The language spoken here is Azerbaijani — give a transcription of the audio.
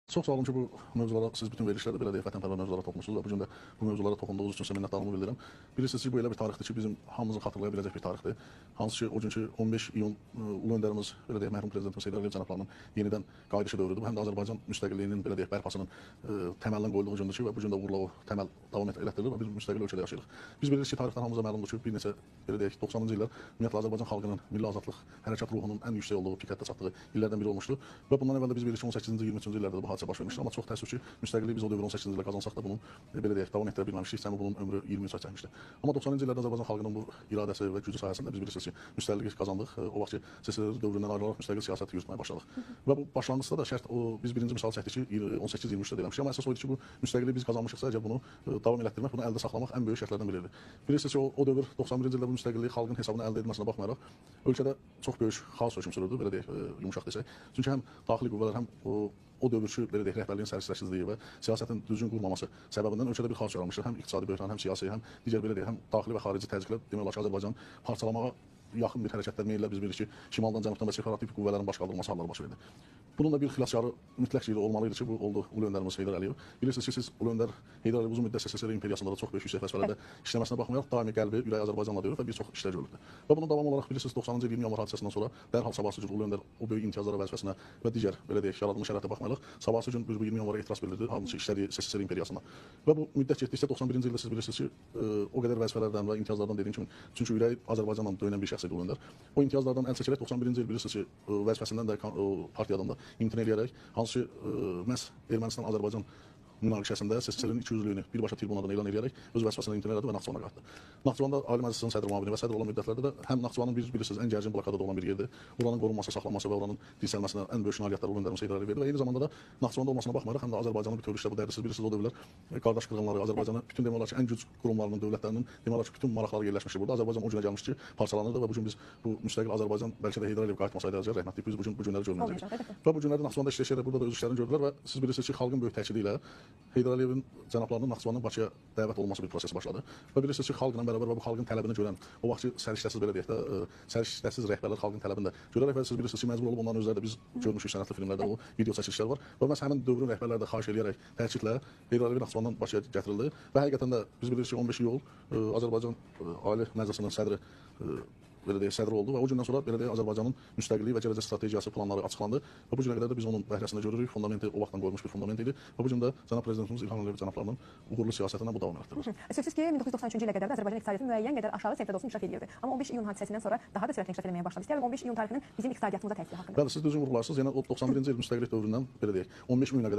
Çox sağ olun ki, bu mövzulara siz bütün verilişlərdə belə deyək, vətənpərvər mövzulara toxunursunuz və bu gün də bu mövzulara toxunduğunuz üçün sizə minnətdarlığımı bildirirəm. Bilirsiniz ki, bu elə bir tarixdir ki, bizim hamımızın xatırlaya biləcək bir tarixdir. Hansı ki, o günkü 15 iyun ulu öndərimiz, belə deyək, mərhum prezidentimiz Heydər Əliyev cənablarının yenidən qayıdışı dövrüdür. Həm də Azərbaycan müstəqilliyinin, belə deyək, bərpasının təməlinin qoyulduğu gündür ki, və bu gün də uğurla o təməl davam elətdirilir və biz müstəqil ölkədə yaşayırıq. Biz bilirik ki, tarixdən hamımıza məlumdur ki, bir neçə, belə deyək, 90-cı illər ümumiyyətlə Azərbaycan xalqının milli azadlıq hərəkat ruhunun ən yüksək olduğu, pikətdə çatdığı illərdən biri olmuşdur və bundan əvvəl də biz bilirik ki, 18-ci, 23-cü illərdə bu hadisə baş vermişdir, amma çox təəssüf ki, müstəqilliyi biz o dövrü 18-ci ildə qazansaq da bunun belə deyək, davam etdirə bilməmişik, cəmi bunun ömrü 23 ay çəkmişdi. Amma 90-cı illərdə Azərbaycan xalqının bu iradəsi və gücü sayəsində biz bilirsiniz ki, müstəqillik qazandıq. O vaxt ki, SSR dövründən ayrılaraq müstəqil siyasəti yürütməyə başladıq. Və bu başlanğıcda da şərt biz birinci misal çəkdik ki, 18-23-də demişik, amma əsas o idi ki, bu müstəqilliyi biz qazanmışıqsa, əgər bunu davam elətdirmək, bunu əldə saxlamaq ən böyük şərtlərdən biridir. Bilirsiniz ki, o dövr 91-ci ildə bu müstəqilliyi xalqın hesabına əldə edilməsinə baxmayaraq, ölkədə çox böyük xaos hökm sürürdü, belə deyək, yumşaq desək. Çünki həm daxili qüvvələr, həm o dövrçü, belə deyək, rəhbərliyin səriştəsizliyi və siyasətin düzgün qurulmaması səbəbindən ölkədə bir xaos yaranmışdır. Həm iqtisadi böhran, həm siyasi, həm digər, belə deyək, həm daxili və xarici təzyiqlər demək olar ki, Azərbaycanı parçalamağa yaxın bir hərəkətlər meyillər biz bilirik ki, şimaldan, cənubdan və separativ qüvvələrin baş qaldırılması halları baş verdi. Bunun da bir xilaskarı mütləq şəkildə olmalıydı ki, bu oldu ulu öndərimiz Heydər Əliyev. Bilirsiniz ki, siz ulu öndər Heydər Əliyev uzun müddət SSR imperiyasında da çox böyük yüksək vəzifələrdə işləməsinə baxmayaraq daimi qəlbi, ürəyi Azərbaycanla deyir və bir çox işlər görüldü. Və bunun davamı olaraq bilirsiniz 90-cı il 20 yanvar hadisəsindən sonra dərhal sabahsı gün ulu öndər o böyük imtiyazlara vəzifəsinə və digər, belə deyək, yaradılmış şəraitə baxmayaraq sabahsı gün bu 20 yanvara etiraz bildirdi, hamısı işlədiyi SSR imperiyasına. Və bu müddət getdikcə 91-ci ildə siz bilirsiniz ki, o qədər vəzifələrdən və imtiyazlardan dediyim kimi, çünki ürəyi Azərbaycanla döyünən bir şəxs idi ulu öndər. O imtiyazlardan əl çəkərək 91-ci il bilirsiniz ki, vəzifəsindən də partiyadan da imtina edərək, hansı ki, məhz Ermənistan-Azərbaycan münaqişəsində SSR-in 200-lüyünü birbaşa tribunadan elan edərək öz vəzifəsindən imtina elədi və Naxçıvana qayıtdı. Naxçıvanda Ali Məclisin sədr müavini və sədr olan müddətlərdə də həm Naxçıvanın bilirsiniz ən gərgin blokadada olan bir yerdir. Oranın qorunması, saxlanması və oranın dirçəlməsinə ən böyük nailiyyətlər ulu öndərimiz Heydər Əliyev verdi və eyni zamanda da Naxçıvanda olmasına baxmayaraq həm də Azərbaycanın bütün işlə bu dərsiz bilirsiniz o dövrlər qardaş qırğınları Azərbaycanı bütün demək olar ki, ən güc qurumlarının, dövlətlərinin demək olar ki, bütün maraqları yerləşmişdir burada. Azərbaycan o günə gəlmişdi ki, parçalanırdı və bu gün biz bu müstəqil Azərbaycan bəlkə də Heydər Əliyev qayıtmasaydı əgər rəhmətlik biz bu günləri görməyəcəkdik. Və bu günləri Naxçıvanda işləyərək burada da öz işlərini gördülər və siz bilirsiniz ki, xalqın böyük təkidi ilə Heydər Əliyevin cənablarının Naxçıvanın Bakıya dəvət olunması bir proses başladı. Və bilirsiniz ki, xalqla bərabər və bu xalqın tələbini görən, o vaxt səriştəsiz belə deyək də, səriştəsiz rəhbərlər xalqın tələbini də görərək və siz bilirsiniz ki, məcbur olub onların özləri də biz görmüşük sənədli filmlərdə o video çəkilişlər var. Və məhz həmin dövrün rəhbərləri də xahiş edərək, təkidlə Heydər Əliyev Naxçıvandan Bakıya gətirildi və həqiqətən də biz bilirik ki, 15 iyul Azərbaycan Ali Məclisinin sədri belə deyək, sədr oldu və o gündən sonra belə deyək, Azərbaycanın müstəqilliyi və gələcək strategiyası planları açıqlandı və bu günə qədər də biz onun bəhrəsində görürük. Fundamenti o vaxtdan qoyulmuş bir fundament idi və bu gün də cənab prezidentimiz İlham Əliyev cənablarının uğurlu siyasətindən bu davam etdirilir. Sözsüz ki, 1993-cü ilə qədər də Azərbaycan iqtisadiyyatı müəyyən qədər aşağı səviyyədə olsun inkişaf edirdi. Amma 15 iyun hadisəsindən sonra daha da sürətlə inkişaf etməyə başladı. İstəyirəm 15 iyun tarixinin bizim iqtisadiyyatımıza təsiri haqqında. Bəli, siz düzgün vurğularsınız. Yəni o 91-ci il müstəqillik dövründən belə deyək, 15 iyuna qədər